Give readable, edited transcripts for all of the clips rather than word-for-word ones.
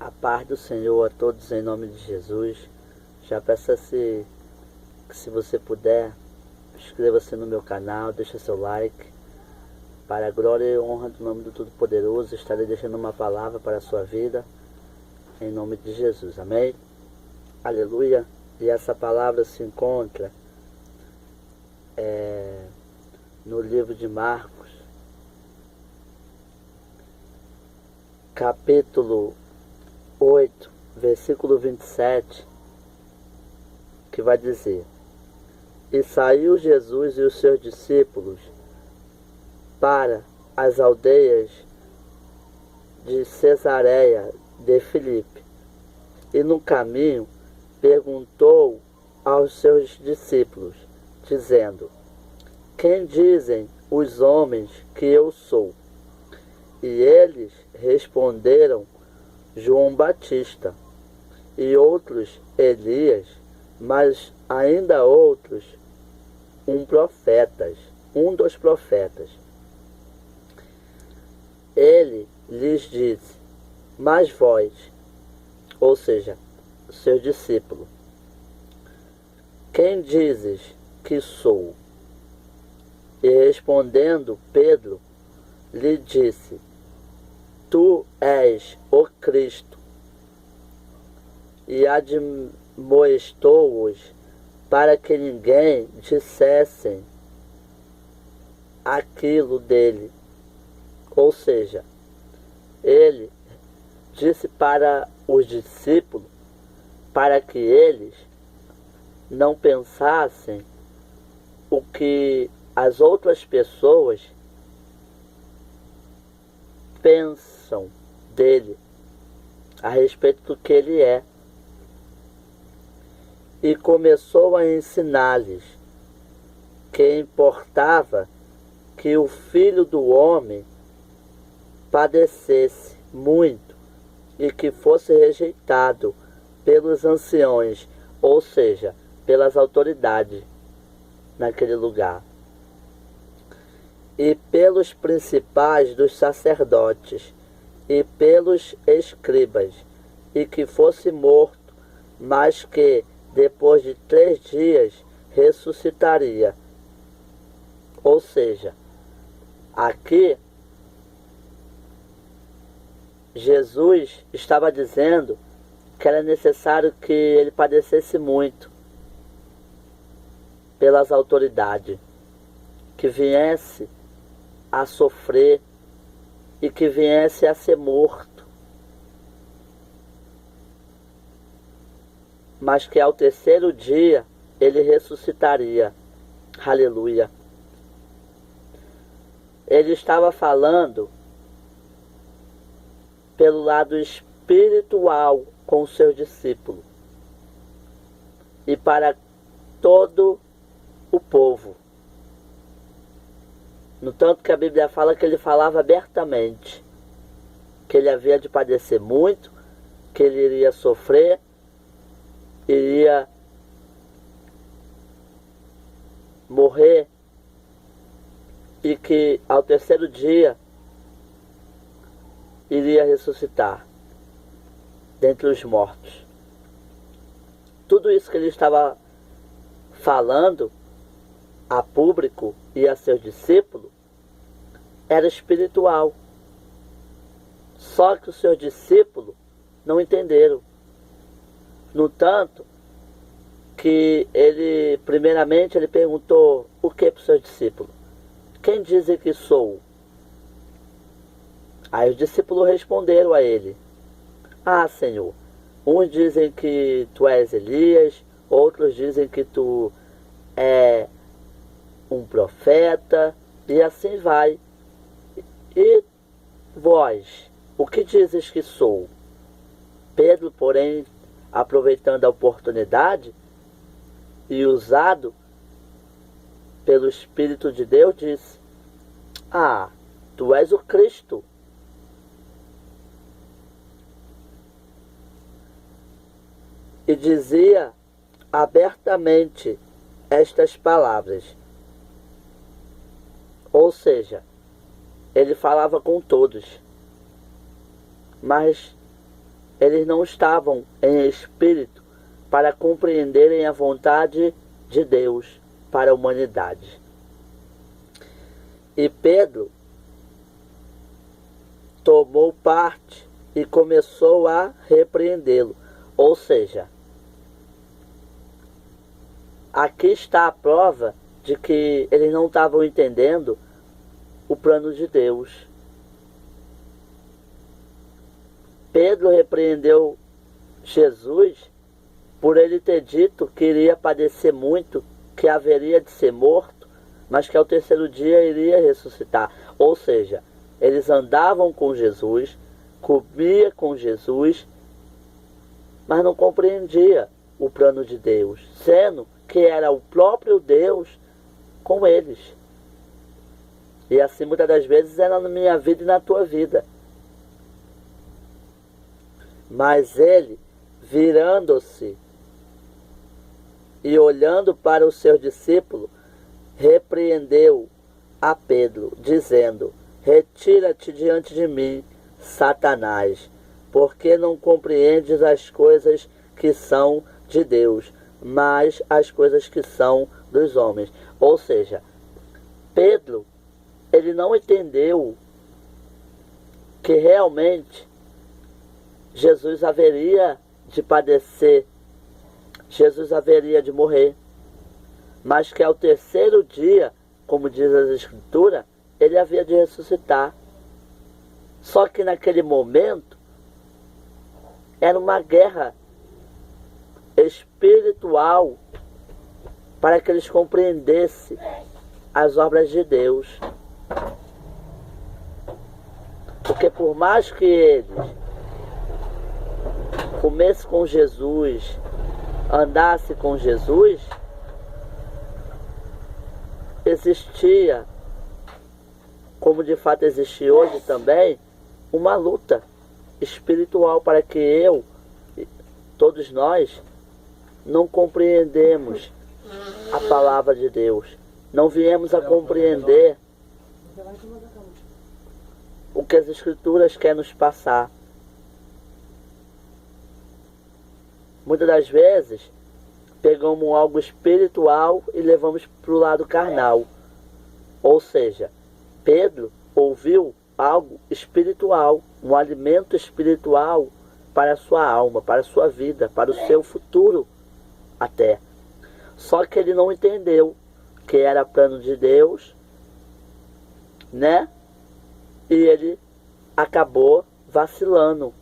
A paz do Senhor a todos em nome de Jesus. Já peço que se você puder, inscreva-se no meu canal, deixa seu like. Para a glória e honra do nome do Todo-Poderoso, estarei deixando uma palavra para a sua vida, em nome de Jesus. Amém? Aleluia. E essa palavra se encontra no livro de Marcos, capítulo 8, versículo 27, que vai dizer: E saiu Jesus e os seus discípulos para as aldeias de Cesareia de Filipe, e no caminho perguntou aos seus discípulos, dizendo: Quem dizem os homens que eu sou? E eles responderam: João Batista, e outros Elias, mas ainda outros um dos profetas. Ele lhes disse: Mas vós, ou seja, seu discípulo, quem dizes que sou? E respondendo Pedro, lhe disse: Tu és o Cristo. E admoestou-os para que ninguém dissessem aquilo dele. Ou seja, ele disse para os discípulos para que eles não pensassem o que as outras pessoas pensam dele, a respeito do que ele é. E começou a ensinar-lhes que importava que o Filho do Homem padecesse muito e que fosse rejeitado pelos anciões, ou seja, pelas autoridades naquele lugar, e pelos principais dos sacerdotes, e pelos escribas, e que fosse morto, mas que depois de 3 dias ressuscitaria. Ou seja, aqui Jesus estava dizendo que era necessário que ele padecesse muito pelas autoridades, que viesse a sofrer e que viesse a ser morto, mas que ao 3º dia ele ressuscitaria. Aleluia. Ele estava falando pelo lado espiritual com os seus discípulos e para todo o povo. No tanto que a Bíblia fala que ele falava abertamente, que ele havia de padecer muito, que ele iria sofrer, iria morrer e que ao 3º dia iria ressuscitar dentre os mortos. Tudo isso que ele estava falando a público e a seus discípulos era espiritual. Só que os seus discípulos não entenderam. No tanto que ele, primeiramente, ele perguntou o que para os seus discípulos? Quem dizem que sou? Aí os discípulos responderam a ele: Ah, Senhor, uns dizem que tu és Elias, outros dizem que tu é um profeta, e assim vai. E vós, o que dizes que sou? Pedro, porém, aproveitando a oportunidade e usado pelo Espírito de Deus, disse: Ah, tu és o Cristo. E dizia abertamente estas palavras. Ou seja, ele falava com todos, mas eles não estavam em espírito para compreenderem a vontade de Deus para a humanidade. E Pedro tomou parte e começou a repreendê-lo. Ou seja, aqui está a prova de que eles não estavam entendendo o plano de Deus. Pedro repreendeu Jesus por ele ter dito que iria padecer muito, que haveria de ser morto, mas que ao terceiro dia iria ressuscitar. Ou seja, eles andavam com Jesus, comiam com Jesus, mas não compreendia o plano de Deus, sendo que era o próprio Deus com eles. E assim muitas das vezes era na minha vida e na tua vida. Mas ele, virando-se e olhando para os seus discípulos, repreendeu a Pedro, dizendo: retira-te diante de mim, Satanás, porque não compreendes as coisas que são de Deus, mas as coisas que são dos homens. Ou seja, Pedro, ele não entendeu que realmente Jesus haveria de padecer, Jesus haveria de morrer, mas que ao terceiro dia, como diz as Escrituras, ele havia de ressuscitar. Só que naquele momento era uma guerra espiritual para que eles compreendessem as obras de Deus. Porque por mais que eles comessem com Jesus, andassem com Jesus, existia, como de fato existe hoje também, uma luta espiritual para que eu, todos nós, não compreendemos a palavra de Deus. Não viemos a compreender o que as Escrituras querem nos passar. Muitas das vezes, pegamos algo espiritual e levamos para o lado carnal. Ou seja, Pedro ouviu algo espiritual, um alimento espiritual para a sua alma, para a sua vida, para o seu futuro até. Só que ele não entendeu que era plano de Deus, né? E ele acabou vacilando.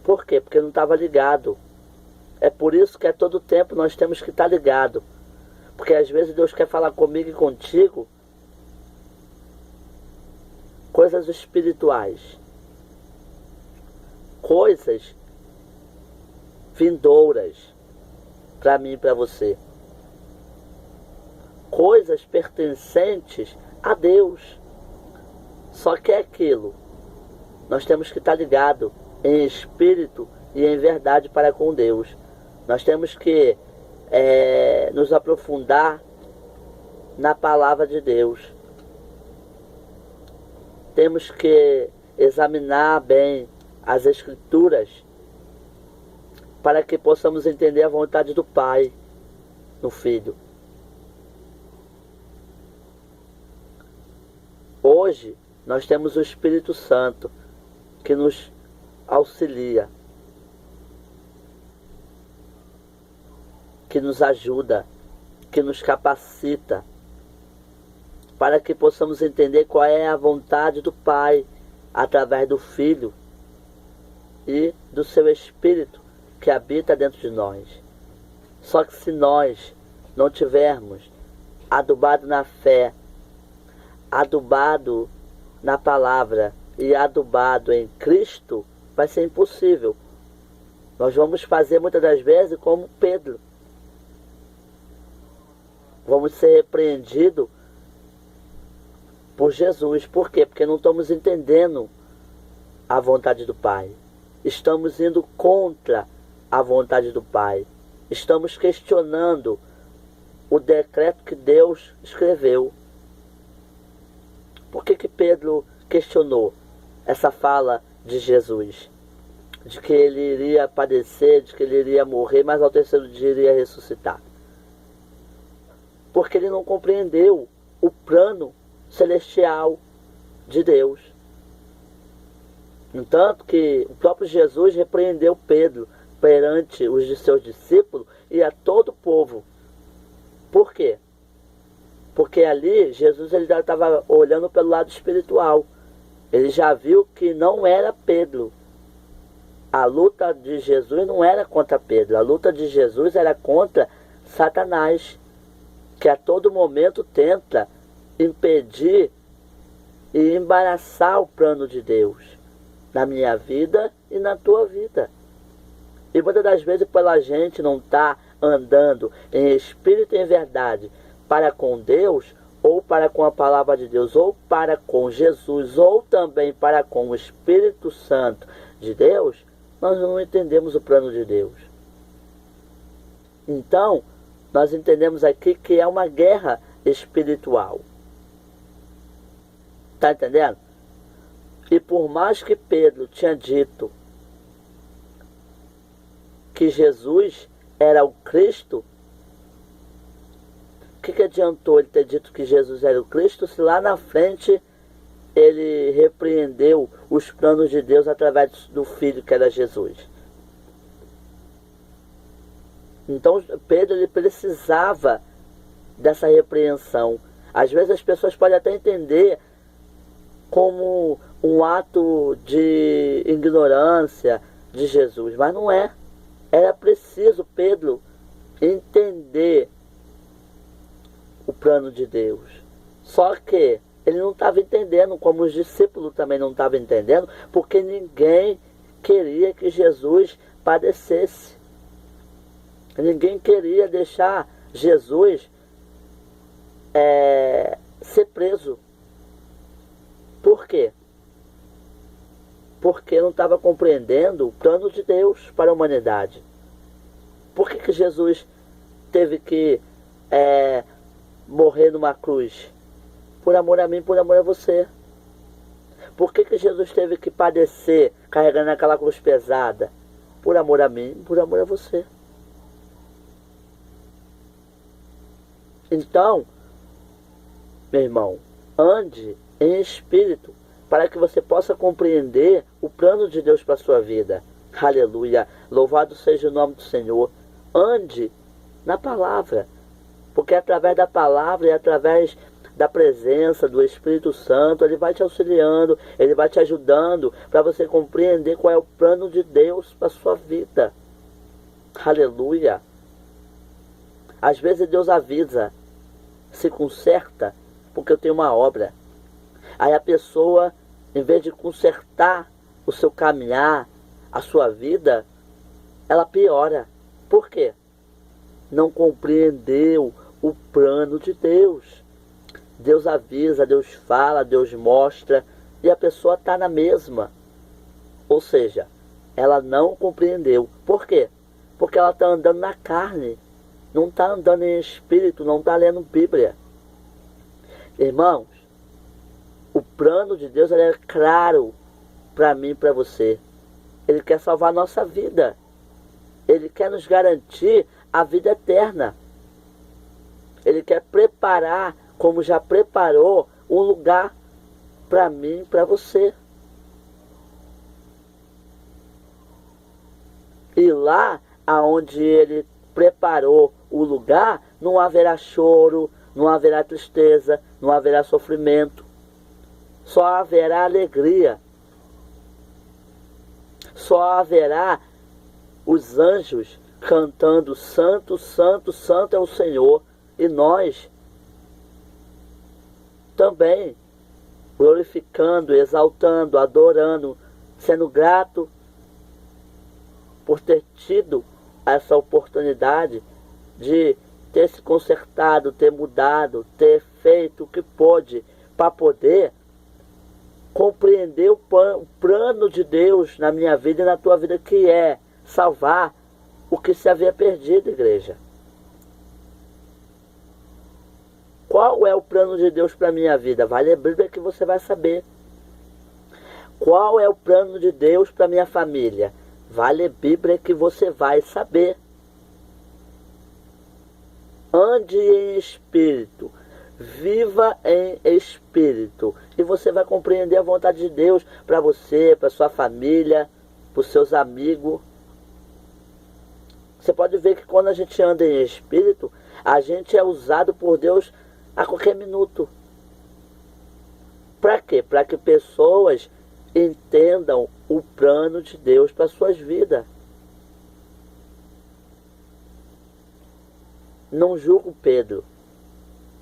Por quê? Porque não estava ligado. É por isso que a todo tempo nós temos que estar ligado. Porque às vezes Deus quer falar comigo e contigo coisas espirituais, coisas vindouras para mim e para você, coisas pertencentes a Deus. Só que é aquilo, nós temos que estar ligado em espírito e em verdade para com Deus. Nós temos que nos aprofundar na palavra de Deus. Temos que examinar bem as Escrituras para que possamos entender a vontade do Pai no Filho. Hoje nós temos o Espírito Santo que nos auxilia, que nos ajuda, que nos capacita, para que possamos entender qual é a vontade do Pai através do Filho e do seu Espírito que habita dentro de nós. Só que se nós não tivermos adubado na fé, adubado na palavra e adubado em Cristo, vai ser impossível. Nós vamos fazer muitas das vezes como Pedro. Vamos ser repreendidos por Jesus. Por quê? Porque não estamos entendendo a vontade do Pai. Estamos indo contra a vontade do Pai. Estamos questionando o decreto que Deus escreveu. Por que Pedro questionou essa fala de Jesus? de que ele iria padecer, de que ele iria morrer, mas ao terceiro dia iria ressuscitar. Porque ele não compreendeu o plano celestial de Deus. Entanto que o próprio Jesus repreendeu Pedro perante os de seus discípulos e a todo o povo. Por quê? Porque ali Jesus ele já estava olhando pelo lado espiritual. Ele já viu que não era Pedro. A luta de Jesus não era contra Pedro. A luta de Jesus era contra Satanás, que a todo momento tenta impedir e embaraçar o plano de Deus na minha vida e na tua vida. E muitas das vezes, pela gente não estar andando em espírito e em verdade para com Deus, ou para com a palavra de Deus, ou para com Jesus, ou também para com o Espírito Santo de Deus, nós não entendemos o plano de Deus. Então, nós entendemos aqui que é uma guerra espiritual. Está entendendo? E por mais que Pedro tinha dito que Jesus era o Cristo, o que adiantou ele ter dito que Jesus era o Cristo, se lá na frente ele repreendeu os planos de Deus através do Filho que era Jesus? Então Pedro ele precisava dessa repreensão. Às vezes as pessoas podem até entender como um ato de ignorância de Jesus, mas não é. Era preciso Pedro entender o plano de Deus. Só que ele não estava entendendo, como os discípulos também não estavam entendendo, porque ninguém queria que Jesus padecesse. Ninguém queria deixar Jesus ser preso. Por quê? Porque não estava compreendendo o plano de Deus para a humanidade. Por que Jesus teve que morrer numa cruz? Por amor a mim, por amor a você. Por que Jesus teve que padecer carregando aquela cruz pesada? Por amor a mim, por amor a você. Então, meu irmão, ande em espírito para que você possa compreender o plano de Deus para a sua vida. Aleluia! Louvado seja o nome do Senhor. Ande na palavra, porque através da palavra e através da presença do Espírito Santo, ele vai te auxiliando, ele vai te ajudando para você compreender qual é o plano de Deus para a sua vida. Aleluia! Às vezes Deus avisa, se conserta, porque eu tenho uma obra. Aí a pessoa, em vez de consertar o seu caminhar, a sua vida, ela piora. Por quê? Não compreendeu o plano de Deus. Deus avisa, Deus fala, Deus mostra, e a pessoa está na mesma. Ou seja, ela não compreendeu. Por quê? Porque ela está andando na carne, não está andando em espírito, não está lendo Bíblia. Irmãos, o plano de Deus ele é claro para mim e para você. Ele quer salvar a nossa vida. Ele quer nos garantir a vida eterna. Ele quer preparar, como já preparou, um lugar para mim e para você. E lá aonde ele preparou o lugar, não haverá choro, não haverá tristeza, não haverá sofrimento. Só haverá alegria. Só haverá os anjos cantando santo, santo, santo é o Senhor. E nós também glorificando, exaltando, adorando, sendo grato por ter tido essa oportunidade de ter se consertado, ter mudado, ter feito o que pôde para poder compreender o plano de Deus na minha vida e na tua vida, que é salvar o que se havia perdido, igreja. Qual é o plano de Deus para a minha vida? Vai ler a Bíblia que você vai saber. Qual é o plano de Deus para a minha família? Vai ler Bíblia que você vai saber. Ande em espírito. Viva em espírito. E você vai compreender a vontade de Deus para você, para sua família, para os seus amigos. Você pode ver que quando a gente anda em espírito, a gente é usado por Deus a qualquer minuto. Para quê? Para que pessoas entendam o plano de Deus para suas vidas. Não julgo Pedro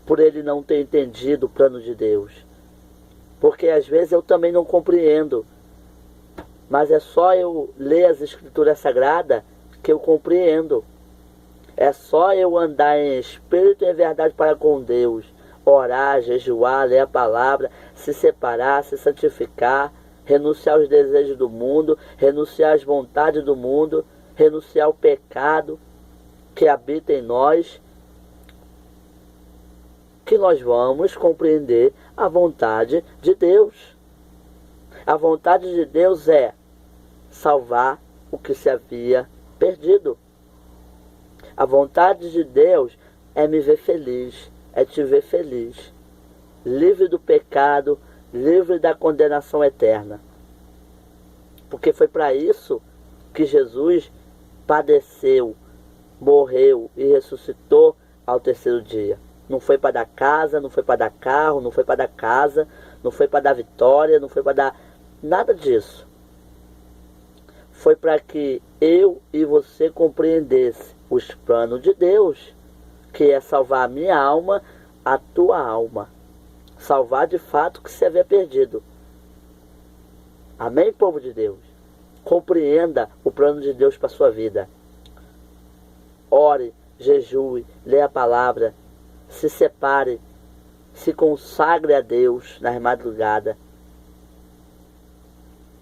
por ele não ter entendido o plano de Deus. Porque às vezes eu também não compreendo. Mas é só eu ler as Escrituras Sagradas que eu compreendo. É só eu andar em espírito e em verdade para com Deus. Orar, jejuar, ler a palavra, se separar, se santificar, renunciar aos desejos do mundo, renunciar às vontades do mundo, renunciar ao pecado que habita em nós, que nós vamos compreender a vontade de Deus. A vontade de Deus é salvar o que se havia perdido. A vontade de Deus é me ver feliz, é te ver feliz, livre do pecado, livre da condenação eterna. Porque foi para isso que Jesus padeceu, morreu e ressuscitou ao terceiro dia. Não foi para dar casa, não foi para dar carro, não foi para dar casa, não foi para dar vitória, não foi para dar nada disso. Foi para que eu e você compreendesse os planos de Deus, que é salvar a minha alma, a tua alma. Salvar de fato o que se havia perdido. Amém, povo de Deus? Compreenda o plano de Deus para a sua vida. Ore, jejue, leia a palavra, se separe, se consagre a Deus nas madrugadas.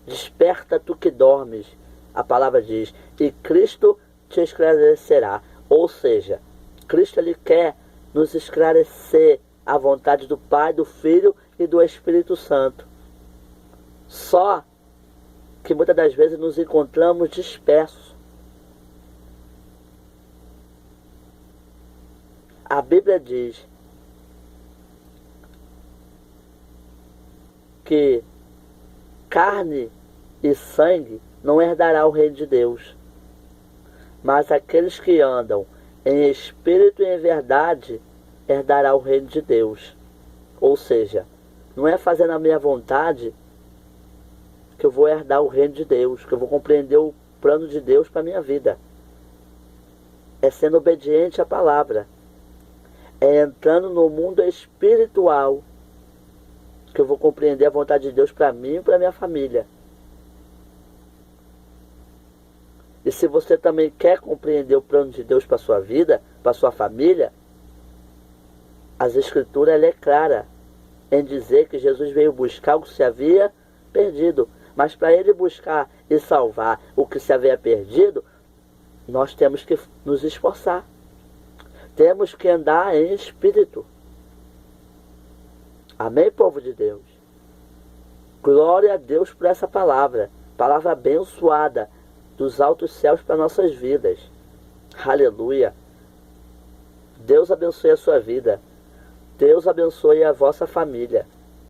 Desperta tu que dormes, a palavra diz, e Cristo te esclarecerá. Ou seja, Cristo ele quer nos esclarecer a vontade do Pai, do Filho e do Espírito Santo. Só que muitas das vezes nos encontramos dispersos. A Bíblia diz que carne e sangue não herdará o reino de Deus, mas aqueles que andam em espírito e em verdade herdará o reino de Deus. Ou seja, não é fazendo a minha vontade que eu vou herdar o reino de Deus, que eu vou compreender o plano de Deus para a minha vida. É sendo obediente à palavra. É entrando no mundo espiritual que eu vou compreender a vontade de Deus para mim e para a minha família. E se você também quer compreender o plano de Deus para a sua vida, para a sua família, as Escrituras ela é clara em dizer que Jesus veio buscar o que se havia perdido. Mas para ele buscar e salvar o que se havia perdido, nós temos que nos esforçar. Temos que andar em espírito. Amém, povo de Deus? Glória a Deus por essa palavra. Palavra abençoada dos altos céus para nossas vidas. Aleluia. Deus abençoe a sua vida. Deus abençoe a vossa família.